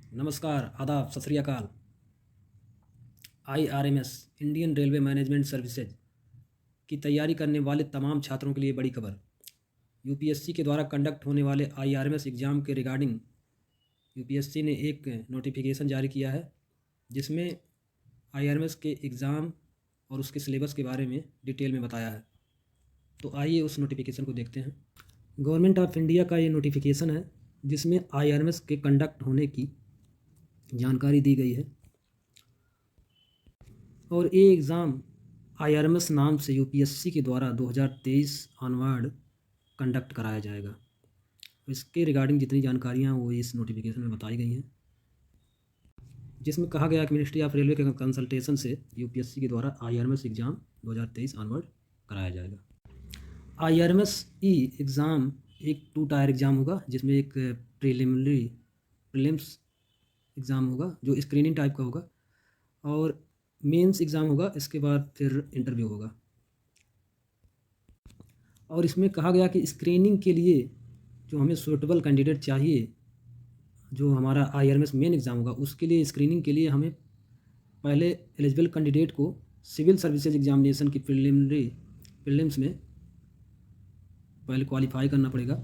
नमस्कार, आदाब, सत श्री अकाल। IRMS Indian railway management services की तैयारी करने वाले तमाम छात्रों के लिए बड़ी खबर। यूपीएससी के द्वारा कंडक्ट होने वाले आईआरएमएस एग्ज़ाम के रिगार्डिंग यूपीएससी ने एक नोटिफिकेशन जारी किया है, जिसमें आईआरएमएस के एग्ज़ाम और उसके सिलेबस के बारे में डिटेल में बताया है। तो आइए उस नोटिफिकेशन को देखते हैं। गवर्नमेंट ऑफ इंडिया का ये नोटिफिकेशन है, जिसमें आईआरएमएस के कंडक्ट होने की जानकारी दी गई है। और ये एग्ज़ाम आईआरएमएस नाम से यूपीएससी के द्वारा 2023 ऑनवर्ड कंडक्ट कराया जाएगा। इसके रिगार्डिंग जितनी जानकारियाँ वो इस नोटिफिकेशन में बताई गई हैं, जिसमें कहा गया कि मिनिस्ट्री ऑफ रेलवे के कंसल्टेशन से यूपीएससी के द्वारा आईआरएमएस एग्ज़ाम 2023 ऑनवर्ड कराया जाएगा। आईआरएमएस ई एग्ज़ाम एक 2 टायर एग्ज़ाम होगा, जिसमें एक प्रीलिम्स एग्ज़ाम होगा जो स्क्रीनिंग टाइप का होगा, और मेंस एग्ज़ाम होगा। इसके बाद फिर इंटरव्यू होगा। और इसमें कहा गया कि स्क्रीनिंग के लिए जो हमें सूटेबल कैंडिडेट चाहिए, जो हमारा आईआरएमएस मेन एग्ज़ाम होगा, उसके लिए स्क्रीनिंग के लिए हमें पहले एलिजिबल कैंडिडेट को सिविल सर्विसेज एग्जामिनेशन की प्रीलिम्स में पहले क्वालिफाई करना पड़ेगा,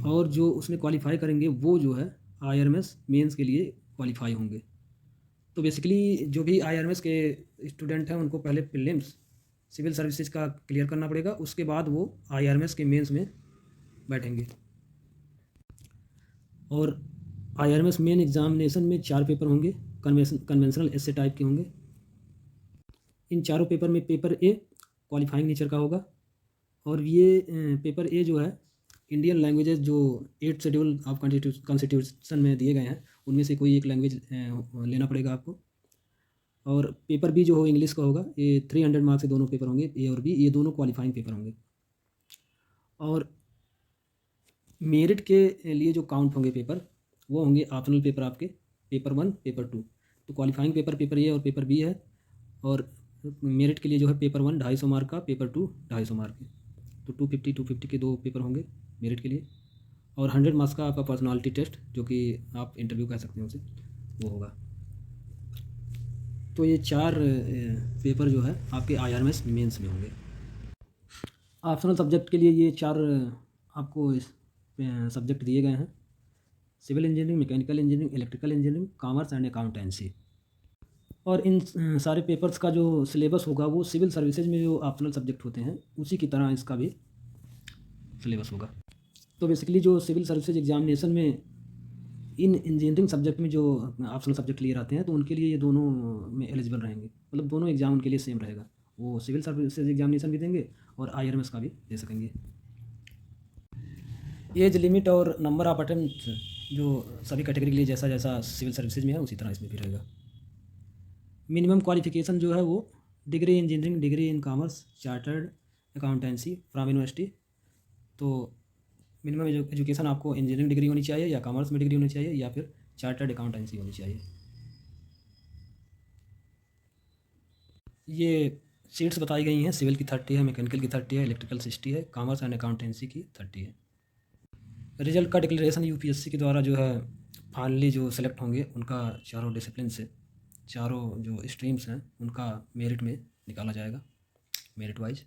और जो उसमें क्वालिफाई करेंगे वो जो है आईआरएमएस मेंस के लिए क्वालिफाई होंगे। तो बेसिकली जो भी आईआरएमएस के स्टूडेंट हैं उनको पहले प्रीलिम्स सिविल सर्विसेज का क्लियर करना पड़ेगा, उसके बाद वो आईआरएमएस के मेंस में बैठेंगे। और आईआरएमएस मेन एग्जामिनेशन में 4 पेपर होंगे, कन्वेंशनल एसे टाइप के होंगे। इन चारों पेपर में पेपर ए क्वालिफाइंग नेचर का होगा, और ये पेपर ए जो है इंडियन लैंग्वेजेस जो 8 शेड्यूल ऑफ कॉन्स्टिट्यूशन में दिए गए हैं उनमें से कोई एक लैंग्वेज लेना पड़ेगा आपको। और पेपर बी जो हो इंग्लिश का होगा। ये 300 मार्क्स से दोनों पेपर होंगे, ए और बी, ये दोनों क्वालिफाइंग पेपर होंगे। और मेरिट के लिए जो काउंट होंगे पेपर, वो होंगे ऑप्शनल पेपर आपके, पेपर 1 पेपर 2। तो क्वालिफाइंग पेपर पेपर ए और पेपर बी है, और मेरिट के लिए जो है पेपर 1 250 मार्क का, पेपर 2 250 मार्क के। तो 250 के 2 पेपर होंगे मेरिट के लिए, और 100 मार्क्स का आपका पर्सनालिटी टेस्ट, जो कि आप इंटरव्यू कह सकते हैं उसे, वो होगा। तो ये 4 पेपर जो है आपके आईआरएमएस मेंस में होंगे। ऑप्शनल सब्जेक्ट के लिए ये 4 आपको सब्जेक्ट दिए गए हैं: civil engineering, mechanical engineering, electrical engineering, commerce and accountancy. और इन सारे पेपर्स का जो सिलेबस होगा वो सिविल सर्विसेज में जो ऑप्शनल सब्जेक्ट होते हैं उसी की तरह इसका भी सिलेबस होगा। तो बेसिकली जो सिविल सर्विसेज एग्जामिनेशन में इन इंजीनियरिंग सब्जेक्ट में जो ऑप्शनल सब्जेक्ट लिए रहते हैं, तो उनके लिए ये दोनों में एलिजिबल रहेंगे। मतलब दोनों एग्जाम उनके लिए सेम रहेगा, वो सिविल सर्विसेज एग्जामिनेशन भी देंगे और आईआरएमएस का भी दे सकेंगे। एज लिमिट और नंबर ऑफ अटेम्प्ट जो सभी कैटेगरी के लिए जैसा जैसा सिविल सर्विसेज में है उसी तरह इसमें भी रहेगा। मिनिमम क्वालिफिकेशन जो है वो degree engineering, degree in commerce, chartered accountancy from university. तो मिनिमम एजुकेशन आपको इंजीनियरिंग डिग्री होनी चाहिए, या कॉमर्स में डिग्री होनी चाहिए, या फिर चार्टर्ड अकाउंटेंसी होनी चाहिए। ये सीट्स बताई गई हैं, सिविल की 30 है, मैकेनिकल की 30 है, इलेक्ट्रिकल 60 है, कॉमर्स एंड अकाउंटेंसी की 30 है। रिजल्ट का डिक्लेरेशन यूपीएससी के द्वारा जो है फाइनली जो सेलेक्ट होंगे उनका चारों डिसिप्लिन से, चारों जो स्ट्रीम्स हैं उनका मेरिट में निकाला जाएगा, मेरिट वाइज।